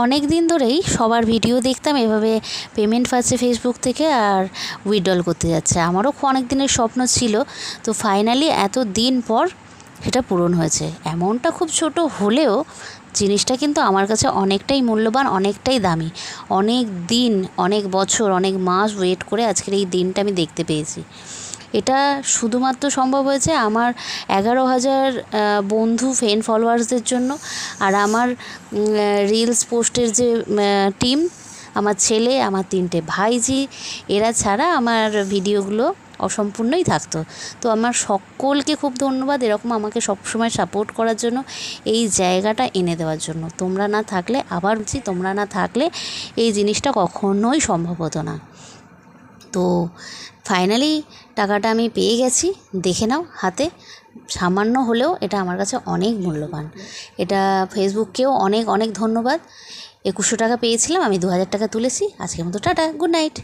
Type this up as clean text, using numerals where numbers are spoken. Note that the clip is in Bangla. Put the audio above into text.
অনেক দিন ধরেই সবার ভিডিও দেখতাম এভাবে পেমেন্ট পাচ্ছে ফেসবুক থেকে আর উইথড্রল করতে যাচ্ছে। আমারও অনেক দিনের স্বপ্ন ছিল, তো ফাইনালি এত দিন পর সেটা পূরণ হয়েছে। অ্যামাউন্টটা খুব ছোট হলেও জিনিসটা কিন্তু আমার কাছে অনেকটাই মূল্যবান, অনেকটাই দামি। অনেক দিন, অনেক বছর, অনেক মাস ওয়েট করে আজকের এই দিনটা আমি দেখতে পেয়েছি। এটা শুধুমাত্র সম্ভব হয়েছে আমার 11,000 বন্ধু ফ্রেন্ড ফলোয়ার্সদের জন্য, আর আমার রিলস পোস্টের যে টিম, আমার ছেলে, আমার 3টে ভাইঝি, এরা ছাড়া আমার ভিডিওগুলো অসম্পূর্ণই থাকতো। তো আমার সকলকে খুব ধন্যবাদ এরকম আমাকে সবসময় সাপোর্ট করার জন্য, এই জায়গাটা এনে দেওয়ার জন্য। তোমরা না থাকলে, আবার বলছি, তোমরা না থাকলে এই জিনিসটা কখনোই সম্ভব হতো না। তো ফাইনালি টাকাটা আমি পেয়ে গেছি, দেখে নাও হাতে। সামান্য হলেও এটা আমার কাছে অনেক মূল্যবান। এটা ফেসবুককেও অনেক অনেক ধন্যবাদ। 2100 টাকা পেয়েছিলাম, আমি 2000 টাকা তুলেছি। আজকের মতো টাটা, গুড নাইট।